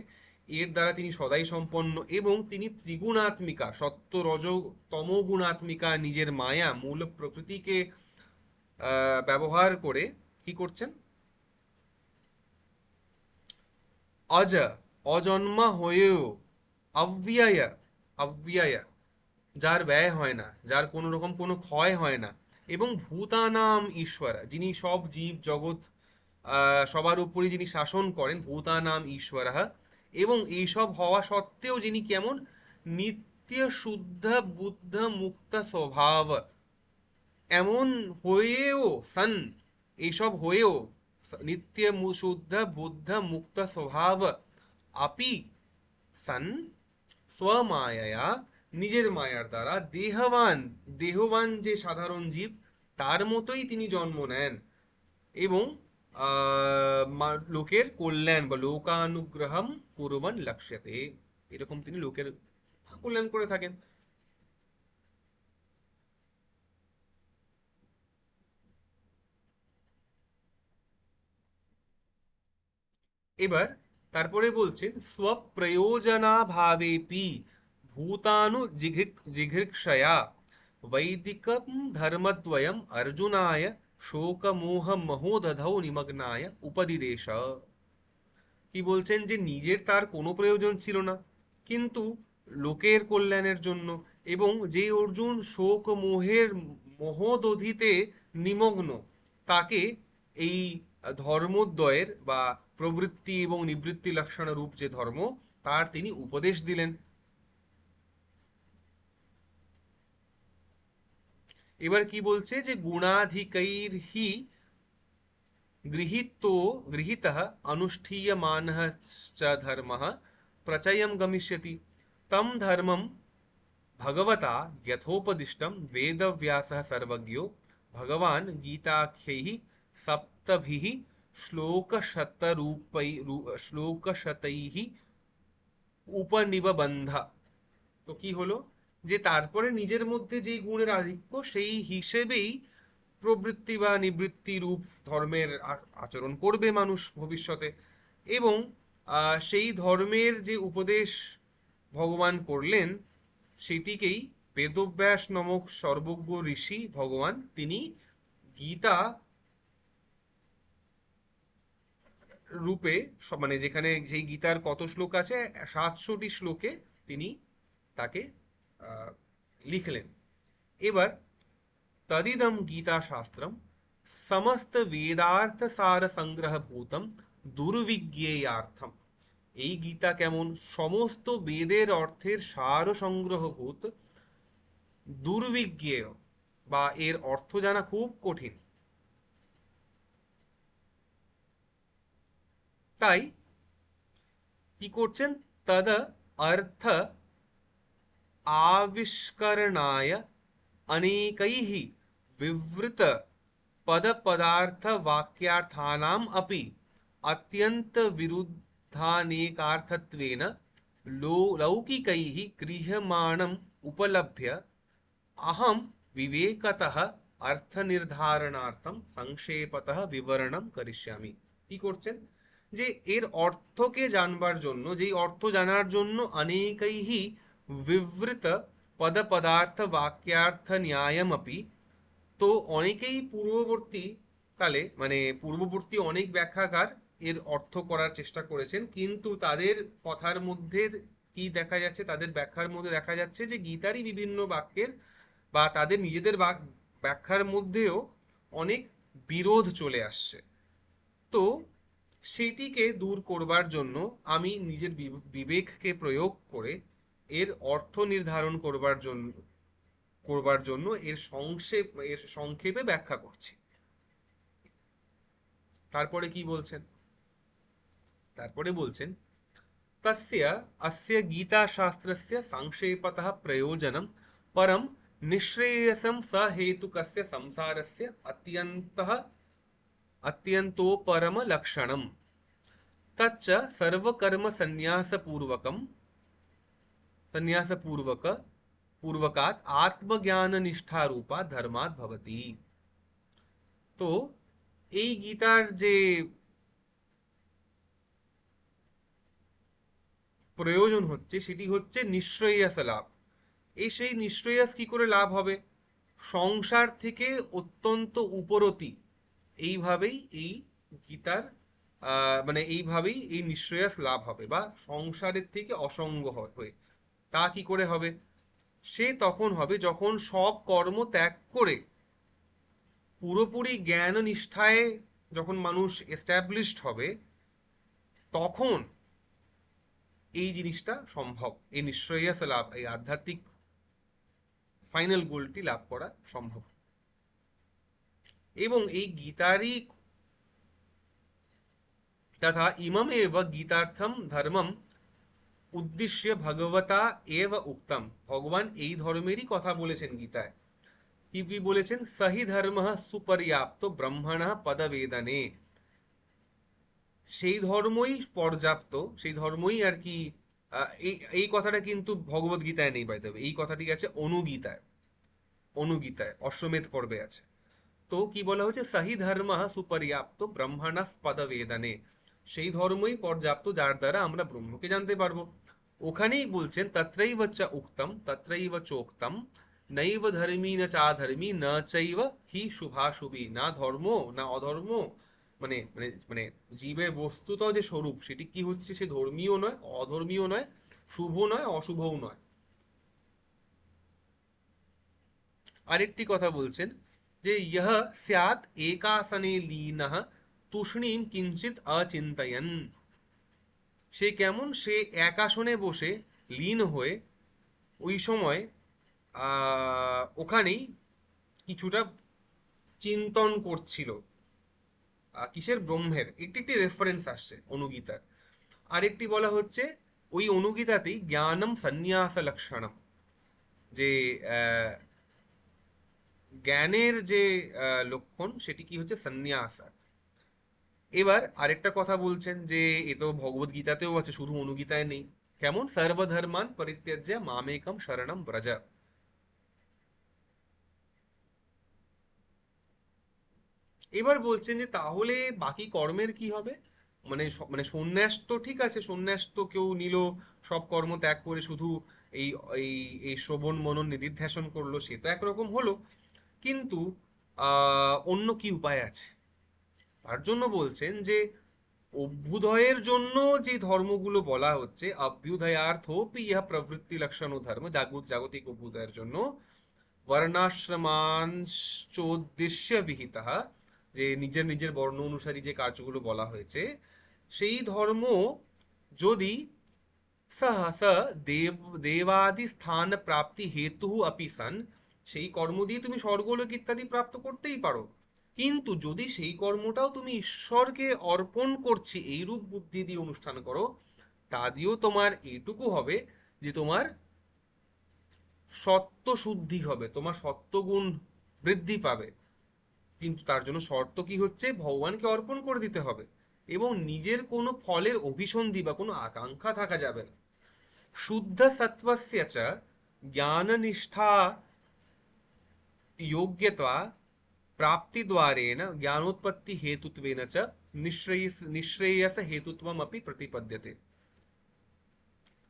এর দ্বারা তিনি সদাই সম্পন্ন, এবং তিনি ত্রিগুণাত্মিকা, সত্য রজ তম গুণাত্মিকা নিজের মায়া মূল প্রকৃতিকে ব্যবহার করে কি করছেন, অজ, অজন্মা হয়েও অব্যয়, অব্যয় যার ব্যয় হয় না, যার কোনো রকম কোনো ক্ষয় হয় না, এবং ভূতানাম ঈশ্বর, যিনি সব জীব জগৎ সবার উপরে যিনি শাসন করেন, ভূতানাম ঈশ্বর, এবং এইসব হওয়া সত্ত্বেও যিনি কেমন, নিত্য শুদ্ধ বুদ্ধ মুক্ত স্বভাব, এমন হয়েও সন, এইসব হয়েও নিত্য শুদ্ধ বুদ্ধ মুক্ত স্বভাব আপি সন স্বমায়া, নিজের মায়ার দ্বারা দেহবান, দেহবান যে সাধারণ জীব তার মতোই তিনি জন্ম নেন, এবং লোকের কল্যাণ বা লোকানুগ্রহম কুর্বন লক্ষ্যতে, এরকম তিনি লোকের কল্যাণ করে থাকেন। এবার তারপরে বলছেন স্বপ্রয়োজনাভাবেপি ভূতানু জিঘিক্ষয়া বৈদিকম ধর্মদ্বয়ম অর্জুনায় শোকমোহ মহোদধৌ নিমগ্নায় উপদিদেশ। কি বলছেন, যে নিজের তার কোনো প্রয়োজন ছিল না, কিন্তু লোকের কল্যাণের জন্য, এবং যে অর্জুন শোক মোহের মহোদধিতে নিমগ্ন, তাকে এই ধর্মোদ্বয়ের বা প্রবৃত্তি এবং নিবৃত্তি লক্ষণ রূপ যে ধর্ম, তার তিনি উপদেশ দিলেন। এবার কি বলছে, যে গুণাধিকৈর হি गृहीतो गृहीतः अनुष्ठीयमानः च धर्मः प्रचयं गमिष्यति तं धर्मं भगवता यथोपदिष्टं वेदव्यासः सर्वज्ञो भगवान् गीताख्यैः सप्तभिः श्लोकशतैः উপনিবন্ধ। তো কি হলো, যে তারপরে নিজের মধ্যে যেই গুণের আধিক্য সেই হিসেবেই প্রবৃত্তি বা নিবৃত্তি রূপ ধর্মের আচরণ করবে মানুষ ভবিষ্যতে, এবং সেই ধর্মের যে উপদেশ ভগবান করলেন, সেটিকেই বেদব্যাস নামক সর্বজ্ঞ ঋষি ভগবান তিনি গীতা রূপে, মানে যেখানে যেই গীতার কত শ্লোক আছে, 700টি শ্লোকে তিনি তাকে আহ, লিখলেন। এবার तदिदं गीताशास्त्रं समस्तवेदार्थसारसंग्रहभूतं দুর্বিজ্ঞেয়ার্থম। এই গীতা কেমন, সমস্ত বেদের অর্থের সার সংগ্রহভূত, দুর্বিজ্ঞেয় বা এর অর্থ জানা খুব কঠিন। তাই কি করছেন, তদ अर्थ आविष्करणाय अनेकैः विवृत पदपदार्थवाक्यार्थानाम् अपि अत्यन्तविरुद्धानेकार्थत्वेन लौकिकैः गृह्यमाणम् उपलभ्य अहं विवेकतः অর্থনির্ধারণার্থম সংক্ষেপতঃ বিবরণম করিষ্যামি। কি করছেন, যে এর অর্থকে জানবার জন্য, যেই অর্থ জানার জন্য অনেকৈহি বিবৃত পদ পদার্থ বাক্যার্থ ন্যায়মপি, তো অনেকেই পূর্ববর্তী কালে, মানে পূর্ববর্তী অনেক ব্যাখ্যাকার এর অর্থ করার চেষ্টা করেছেন, কিন্তু তাদের কথার মধ্যে কি দেখা যাচ্ছে, তাদের ব্যাখ্যার মধ্যে দেখা যাচ্ছে যে গীতারই বিভিন্ন বাক্যের বা তাদের নিজেদের ব্যাখ্যার মধ্যেও অনেক বিরোধ চলে আসছে। তো সেটিকে দূর করবার জন্য আমি নিজের বিবেককে প্রয়োগ করে এর অর্থ নির্ধারণ করবার জন্য এর সংক্ষেপে ব্যাখ্যা করছি। তারপরে কি বলছেন, তারপরে বলছেন तस्य अस्य गीताशास्त्रस्य संक्षेपतः प्रयोजनं परं निःश्रेयसं सहेतुकस्य संसारस्य अत्यन्तोपरमलक्षणम् तच्च सर्वकर्मसन्न्यासपूर्वक पूर्वकात् आत्मज्ञाननिष्ठारूपा धर्मात् भवति। তো এই গীতার যে প্রয়োজন হচ্ছে, সেটি হচ্ছে নিঃশ্রেয়স লাভ। এই সেই নিঃশ্রেয়স কি করে লাভ হবে, সংসার থেকে অত্যন্ত উপরতি, এইভাবেই এই গীতার মানে এইভাবেই এই নিঃশ্রেয়স লাভ হবে, বা সংসারের থেকে অসঙ্গ হয়ে তা কি করে হবে, সে তখন হবে যখন সব কর্ম ত্যাগ করে পুরোপুরি জ্ঞান নিষ্ঠায় যখন মানুষ এস্টাবলিশড হবে, তখন এই জিনিসটা সম্ভব, এই নিঃশ্রেয়স লাভ, এই আধ্যাত্মিক ফাইনাল গোলটি লাভ করা সম্ভব। এবং এই গীতারই তথা ইমম এব গীতার্থম ধর্মম উদ্দেশ্য ভগবতা এব উক্তম, ভগবান এই ধর্মেরই কথা বলেছেন গীতায়। কি কি বলেছেন? সহি ধর্ম সুপর্যাপ্ত ব্রহ্মণ পদবেদনে, সেই ধর্মই পর্যাপ্ত, সেই ধর্মই আর কি। এই এই কথাটা কিন্তু ভগবত গীতায় নেই, পাইতে হবে এই কথাটি আছে অনুগীতায়। অনুগীতায় অশ্বমেধ পর্বে আছে। তো কি বলা হচ্ছে? সহি ধর্ম সুপর্যাপ্ত ব্রহ্মণ পদবেদনে, সেই ধর্মই পর্যাপ্ত যার দ্বারা আমরা ব্রহ্মকে জানতে পারবো। ওখানেই বলছেন তত্রৈব চ উক্তম তত্রৈব চোক্তম নৈব ধর্মী না চাধর্মী না চৈব হি শুভাশুভি, না ধর্ম না অধর্ম, মানে মানে মানে জীবের বস্তুত যে স্বরূপ সেটি কি হচ্ছে, সে ধর্মীয় নয়, অধর্মীয় নয়, শুভ নয়, অশুভও নয়। আরেকটি কথা বলছেন যে ইহ স্যাৎ একাসনে লীনঃ তুষ্ণীম কিঞ্চিত অচিন্তয়ন, সে কেমন? সে এক আসনে বসে লীন হয়ে ওই সময় ওখানেই কিছুটা চিন্তন করছিল। কিসের? ব্রহ্মের। একটি একটি রেফারেন্স আসছে অনুগীতার। আরেকটি বলা হচ্ছে ওই অনুগীতাতেই জ্ঞানম সন্ন্যাস লক্ষণম, যে আহ, জ্ঞানের যে লক্ষণ সেটি কি হচ্ছে? সন্ন্যাস। এবার আরেকটা কথা বলছেন যে এ তো ভগবত গীতাতেও আছে, শুধু অনুগীতায় নেই। কেমন? সর্বধর্মান পরিত্যাজ্য মামেকম শরণম ব্রজ। এবার বলছেন যে তাহলে বাকি কর্মের কি হবে? মানে সন্ন্যাস তো ঠিক আছে, সন্ন্যাস তো কেউ নিল, সব কর্ম ত্যাগ করে শুধু এই এই এই শ্রবণ মনন নিদিধ্যাসন করলো, সে তো একরকম হলো। কিন্তু অন্য কি উপায় আছে? তার জন্য বলছেন যে অভ্যুদয়ের জন্য যে ধর্মগুলো বলা হচ্ছে, অভ্যুদয়ার্থোপি ইহা প্রবৃত্তি লক্ষণ ধর্ম, জাগতিক অভ্যুদয়ের জন্য বর্ণাশ্রমাঞ্চোদ্দেশ্য বিহিতঃ, যে নিজের নিজের বর্ণ অনুসারী যে কার্যগুলো বলা হয়েছে, সেই ধর্ম যদি সহ স দেব দেবাদি স্থান প্রাপ্তি হেতু অপি সন, সেই কর্ম দিয়ে তুমি স্বর্গলোক ইত্যাদি প্রাপ্ত করতেই পারো। কিন্তু যদি সেই কর্মটাও তুমি ঈশ্বরকে অর্পণ করছি এইরূপ বুদ্ধি দিয়ে অনুষ্ঠান করো, তা দিয়েও তোমার এইটুকু হবে যে তোমার সত্য শুদ্ধি হবে, তোমার সত্যগুণ বৃদ্ধি পাবে। কিন্তু তার জন্য শর্ত কি হচ্ছে? ভগবানকে অর্পণ করে দিতে হবে এবং নিজের কোনো ফলের অভিসন্ধি বা কোনো আকাঙ্ক্ষা থাকা যাবে না। শুদ্ধ সত্ত্বস্য চ জ্ঞাননিষ্ঠা योग्यत्वा प्राप्तिद्वारेण ज्ञानोत्पत्ति हेतुत्वेन च निःश्रेयस हेतुत्वम अपि प्रतिपद्यते।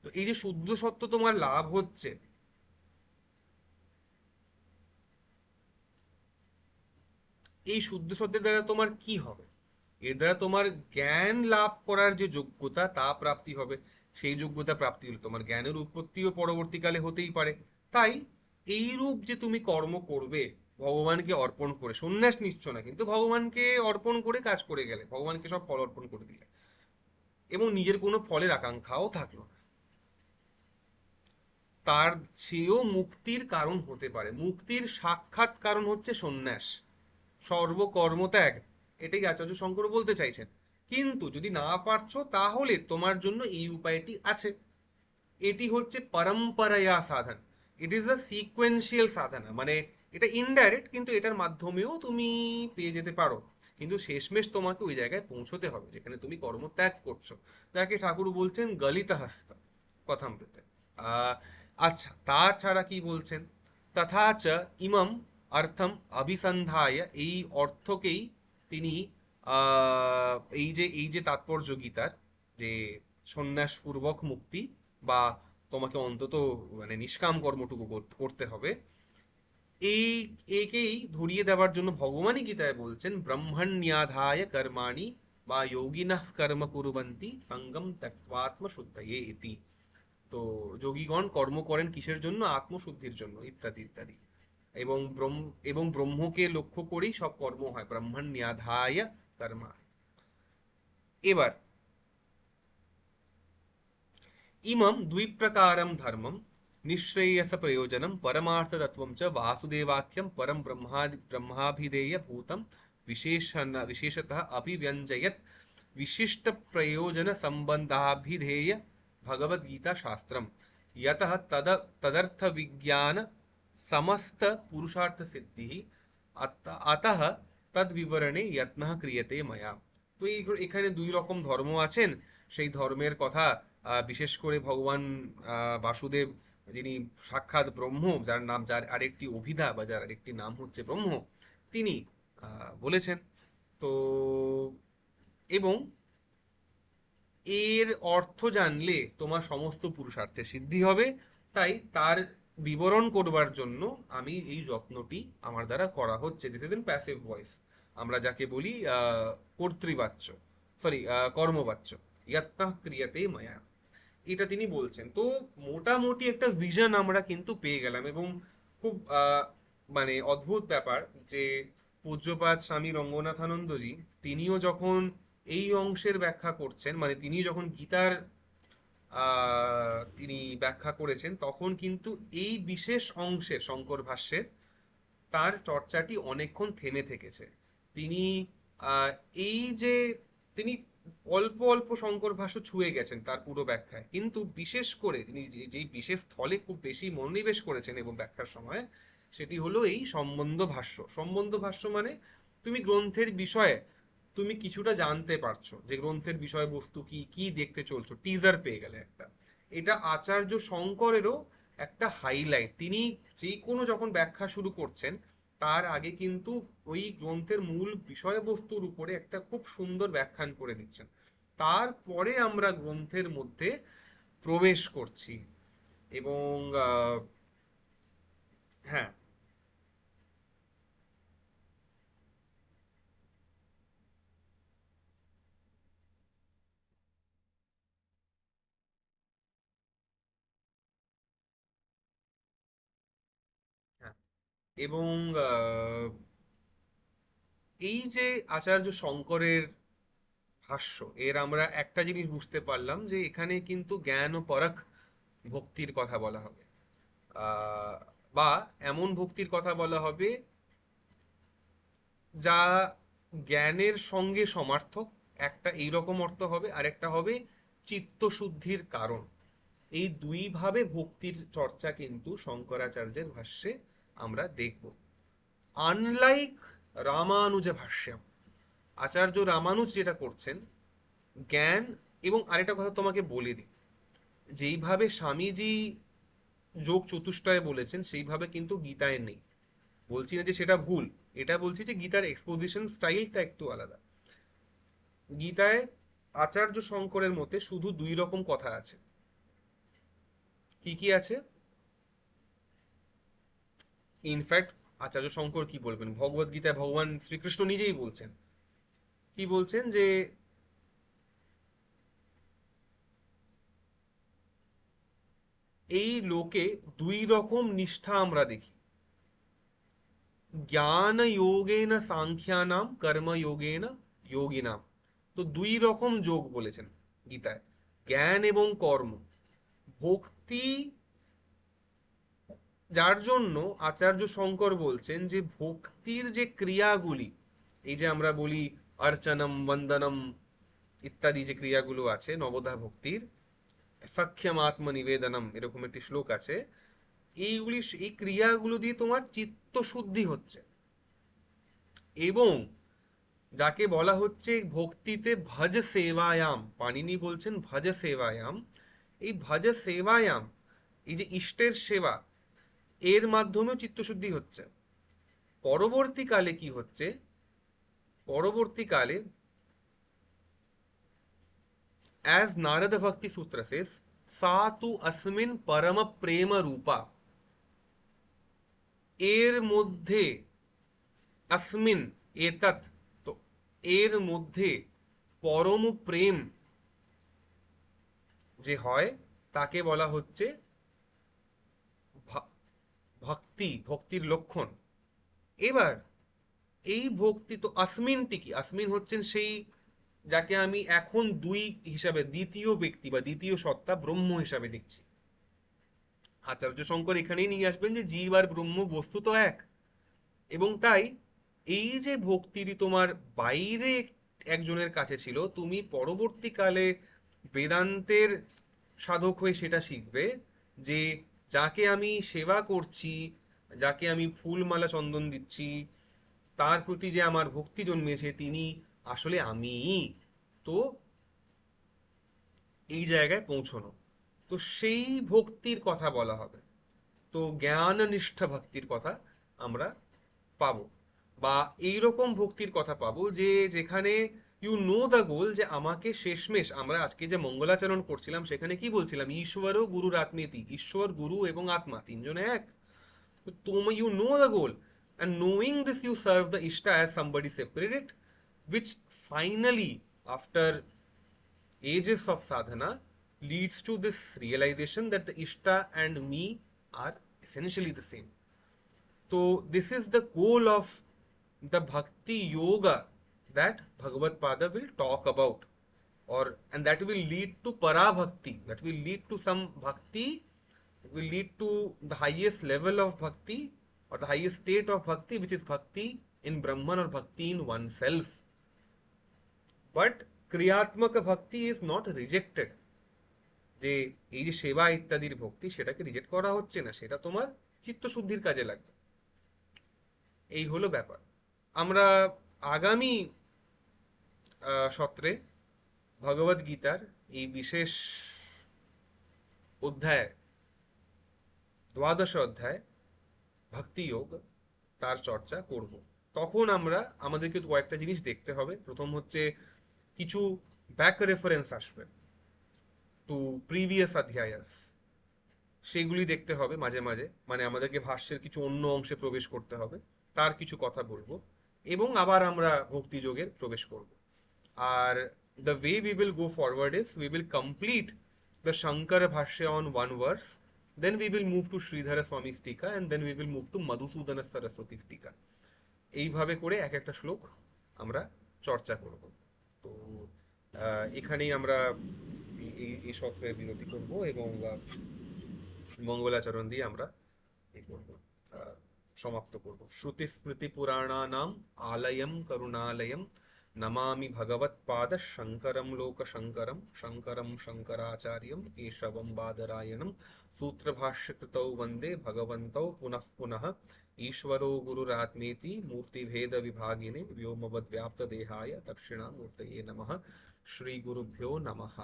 তো এই যে শুদ্ধ সত্য তোমার লাভ হচ্ছে, এই শুদ্ধ সত্যের দ্বারা তোমার কি হবে? এর দ্বারা তোমার জ্ঞান লাভ করার যে যোগ্যতা তা প্রাপ্তি হবে। সেই যোগ্যতা প্রাপ্তি হলে তোমার জ্ঞানের উৎপত্তিও পরবর্তীকালে হতেই পারে। তাই এই রূপ যে তুমি কর্ম করবে ভগবানকে অর্পণ করে, সন্ন্যাস নিচ্ছ না কিন্তু ভগবানকে অর্পণ করে কাজ করে গেলে, ভগবানকে সব ফল অর্পণ করে দিলে এবং নিজের কোনো ফলের আকাঙ্ক্ষাও থাকলো না, তার সেও মুক্তির কারণ হতে পারে। মুক্তির সাক্ষাৎ কারণ হচ্ছে সন্ন্যাস, সর্বকর্মত্যাগ। এটাই আচার্য শঙ্কর বলতে চাইছেন। কিন্তু যদি না পারছো তাহলে তোমার জন্য এই উপায়টি আছে। এটি হচ্ছে পরম্পরায়া সাধন, ইট ইজ আ সিকোয়েন্সিয়াল সাধনা, মানে এটা ইনডাইরেক্ট কিন্তু এটার মাধ্যমেও তুমি পেয়ে যেতে পারো। কিন্তু শেষমেশ তোমাকে ওই জায়গায় পৌঁছতে হবে যেখানে তুমি কর্মত্যাগ করছো, যাকে ঠাকুর বলছেন গলিত হস্ত কথামৃতে। আহ আচ্ছা, তার ছাড়া কি বলছেন? তথা চ ইমম অর্থম অভিসন্ধায়, এই অর্থকেই তিনি এই যে তাৎপর্য গীতার, যে সন্ন্যাসপূর্বক মুক্তি বা তোমাকে অন্তত মানে নিষ্কাম কর্মটুকু করতে হবে, এই একেই ধরিয়ে দেওয়ার জন্য ভগবানই গীতায় বলছেন ব্রহ্মণ্যাধায় কর্মাণি বা যোগিনঃ কর্ম কুর্বন্তি সঙ্গম ত্যক্ত্বাত্ম শুদ্ধয়ে ইতি। তো যোগীগণ কর্ম করেন কিসের জন্য? আত্মশুদ্ধির জন্য, ইত্যাদি ইত্যাদি। এবং ব্রহ্মকে লক্ষ্য করেই সব কর্ম হয়, ব্রহ্মণ্যাধায় কর্মা। এবার ইমম দ্বিপ্রকারম ধর্মম নিঃশ্রেয়স প্রয়োজনম পরমার্থতত্ত্বম চ वासुदेवाख्यम परम ब्रह्माभिधेय भूतम विशेषतः अभिव्यंजयत् विशिष्ट प्रयोजन संबंधाभिधेय भगवद गीता शास्त्रम यतः तदर्थ विज्ञान समस्त पुरुषार्थ सिद्धि अतः तद विवरणे यत्नः क्रियते मया। তো এখানে দুই রকম ধর্ম আছেন। সেই ধর্মের কথা বিশেষ করে ভগবান বাসুদেব, যিনি সাক্ষাৎ ব্রহ্ম, যার আরেকটি অভিধা বা যার আরেকটি নাম হচ্ছে ব্রহ্ম, তিনি বলেছেন। তো এবং এর অর্থ জানলে তোমার সমস্ত পুরুষার্থের সিদ্ধি হবে। তাই তার বিবরণ করবার জন্য আমি এই যত্নটি আমার দ্বারা করা হচ্ছে। This is in passive voice, আমরা যাকে বলি কর্তৃবাচ্য, সরি কর্মবাচ্য, ইয়াত্তাহ ক্রিয়াতে মায়া, এটা তিনি বলছেন। তো মোটামুটি একটা ভিশন আমরা কিন্তু পেয়ে গেলাম। এবং খুব মানে অদ্ভুত ব্যাপার যে পূজ্যপাদ স্বামী রঙ্গনাথানন্দজি তিনিও যখন এই অংশের ব্যাখ্যা করছেন, মানে তিনি যখন গীতার তিনি ব্যাখ্যা করেছেন, তখন কিন্তু এই বিশেষ অংশের শঙ্কর ভাষ্যের তার চর্চাটি অনেকক্ষণ থেমে থেকেছে। তিনি আহ, এই যে তিনি অল্প অল্প শঙ্কর ভাষ্য ছুঁয়ে গেছেন তার পুরো ব্যাখ্যায়, কিন্তু বিশেষ করে তিনি যেই বিশেষ স্থলে খুব বেশি মনোনিবেশ করেছেন এবং ব্যাখ্যার সময়, সেটি হলো এই সম্বন্ধ ভাষ্য। সম্বন্ধ ভাষ্য মানে তুমি গ্রন্থের বিষয়ে তুমি কিছুটা জানতে পারছো, যে গ্রন্থের বিষয়বস্তু কি কি দেখতে চলছো, টিজার পেয়ে গেলে একটা। এটা আচার্য শঙ্করেরও একটা হাইলাইট। তিনি যে কোনো যখন ব্যাখ্যা শুরু করছেন, তার আগে কিন্তু ওই গ্রন্থের মূল বিষয়বস্তুর উপরে একটা খুব সুন্দর ব্যাখ্যান করে দিচ্ছেন। তারপরে আমরা গ্রন্থের মধ্যে প্রবেশ করছি। এবং হ্যাঁ, হ্যাঁ। এবং এই যে আচার্য শঙ্করের ভাষ্য, এর আমরা একটা জিনিস বুঝতে পারলাম, যে এখানে কিন্তু জ্ঞান ও পরখ ভক্তির কথা বলা হবে। আহ, বা এমন ভক্তির কথা বলা হবে যা জ্ঞানের সঙ্গে সমার্থক। একটা এইরকম অর্থ হবে, আর একটা হবে চিত্তশুদ্ধির কারণ। এই দুই ভাবে ভক্তির চর্চা কিন্তু শঙ্করাচার্যের ভাষ্যে আমরা দেখব। আনলাইক রামানুজ ভাষ্যম, আচার্য রামানুজ যেটা করছেন, জ্ঞান, এবং আরেকটা কথা তোমাকে বলে দিই, যেইভাবে স্বামীজি যোগ চতুষ্টয় বলেছেন সেইভাবে কিন্তু গীতায় নেই। বলছি না যে সেটা ভুল, এটা বলছি যে গীতার এক্সপোজিশন স্টাইলটা একটু আলাদা। গীতায় আচার্য শঙ্করের মতে শুধু দুই রকম কথা আছে। কি কি আছে? ইনফ্যাক্ট আচার্য শঙ্কর কি বলবেন, ভগবত গীতায় ভগবান শ্রীকৃষ্ণ নিজেই বলছেন, কি বলছেন, যে এই লোকে দুই রকম নিষ্ঠা আমরা দেখি, জ্ঞান যোগেন সাংখ্যানাম, কর্ম যোগেন যোগিনাম। তো দুই রকম যোগ বলেছেন গীতায়, জ্ঞান এবং কর্ম। ভক্তি, যার জন্য আচার্য শঙ্কর বলছেন যে ভক্তির যে ক্রিয়াগুলি, এই যে আমরা বলি অর্চনম, বন্দনম ইত্যাদি যে ক্রিয়াগুলো আছে নবধা ভক্তির, সখ্যম আত্ম নিবেদনম, এরকম একটি শ্লোক আছে। এইগুলি, এই ক্রিয়াগুলো দিয়ে তোমার চিত্ত শুদ্ধি হচ্ছে। এবং যাকে বলা হচ্ছে ভক্তিতে ভজ সেবায়াম, পাণিনি বলছেন ভজ সেবায়াম, এই ভজ সেবায়াম, এই যে ইষ্টের সেবা, এর মাধ্যমেও চিত্তশুদ্ধি হচ্ছে। পরবর্তীকালে কি হচ্ছে, পরবর্তীকালে as नारद भक्ति सूत्र से सा तु अस्मिन परम प्रेम रूपा, এর মধ্যে अस्मिन এতৎ, তো এর মধ্যে পরম প্রেম যে হয়, তাকে বলা হচ্ছে ভক্তি, ভক্তির লক্ষণ। এবার এই ভক্তি তো আসমিনটি কি, আসমিন হচ্ছেন সেই যাকে আমি এখন দুই হিসাবে, দ্বিতীয় ব্যক্তি বা দ্বিতীয় সত্তা ব্রহ্ম হিসাবে দেখছি। আচার্য শঙ্কর এখানেই নিয়ে আসবেন যে জীব আর ব্রহ্ম বস্তু তো এক। এবং তাই এই যে ভক্তিটি তোমার বাইরে একজনের কাছে ছিল, তুমি পরবর্তীকালে বেদান্তের সাধক হয়ে সেটা শিখবে যে যাকে আমি সেবা করছি, যাকে আমি ফুলমালা চন্দন দিচ্ছি, তার প্রতি যে আমার ভক্তি জন্মেছে তিনি আসলে আমিই। তো এই জায়গায় পৌঁছনো, তো সেই ভক্তির কথা বলা হবে। তো জ্ঞাননিষ্ঠ ভক্তির কথা আমরা পাবো, বা এইরকম ভক্তির কথা পাবো যে যেখানে ইউ নো দ্য গোল, যে আমাকে শেষমেশ, আমরা আজকে যে মঙ্গলাচরণ করছিলাম সেখানে কি বলছিলাম, ঈশ্বর ও গুরুর আত্মেতি, ঈশ্বর গুরু এবং আত্মা তিনজনে এক। তো তুমি you know the goal, and knowing this you serve the ishta as somebody separate, which finally after ages of sadhana leads to this realization that the ishta and me are essentially the same. So this is the goal of the bhakti yoga that Bhagavad Pada will talk about, or and that will lead to para bhakti, that will lead to some bhakti, will lead to the highest level of bhakti or the highest state of bhakti, which is bhakti in Brahman or bhakti in oneself. But ক্রিয়াত্মক ভক্তি is not rejected, যে এই যে সেবা ইত্যাদির ভক্তি সেটাকে reject করা হচ্ছে না, সেটা তোমার চিত্তশুদ্ধির কাজে লাগবে। এই হলো ব্যাপার। আমরা আগামী সত্রে ভগবদ গীতার এই বিশেষ অধ্যায়, দ্বাদশ অধ্যায় ভক্তি যোগ, তার চর্চা করব। তখন আমরা আমাদেরকে কয়েকটা জিনিস দেখতে হবে। প্রথম হচ্ছে কিছু ব্যাক রেফারেন্স আসবে টু প্রিভিয়াস অধ্যায়াস, সেগুলি দেখতে হবে মাঝে মাঝে, মানে আমাদেরকে ভাষ্যের কিছু অন্য অংশে প্রবেশ করতে হবে, তার কিছু কথা বলবো, এবং আবার আমরা ভক্তিযোগের প্রবেশ করব। আর the way we will go forward is we will complete the Shankara Bhashya on one verse, then we will move to Sridhara Swami's Tika, and then we will move to Madhusudana Saraswati's Tika। এইভাবে করে এক একটা শ্লোক আমরা চর্চা করব। তো এখানেই আমরা এই সত্রের বিরতি করব এবং মঙ্গলাচরণ দিয়ে আমরা এ করব, সমাপ্ত করব। শ্রুতি স্মৃতি পুরাণানাম আলয়ম করুণালয়ম নমামি ভগবৎপাদ শঙ্করম লোক শঙ্করম শঙ্করম শঙ্করাচার্যম কেশবম বাদরায়ণম सूत्रभाष्यकृतौ वन्दे भगवन्तौ पुनः पुनः ईश्वरो गुरुरात्मेति मूर्तिभेदविभागिने व्योमवद्व्याप्तदेहाय दक्षिणामूर्तये नमः। श्रीगुरुभ्यो नमः।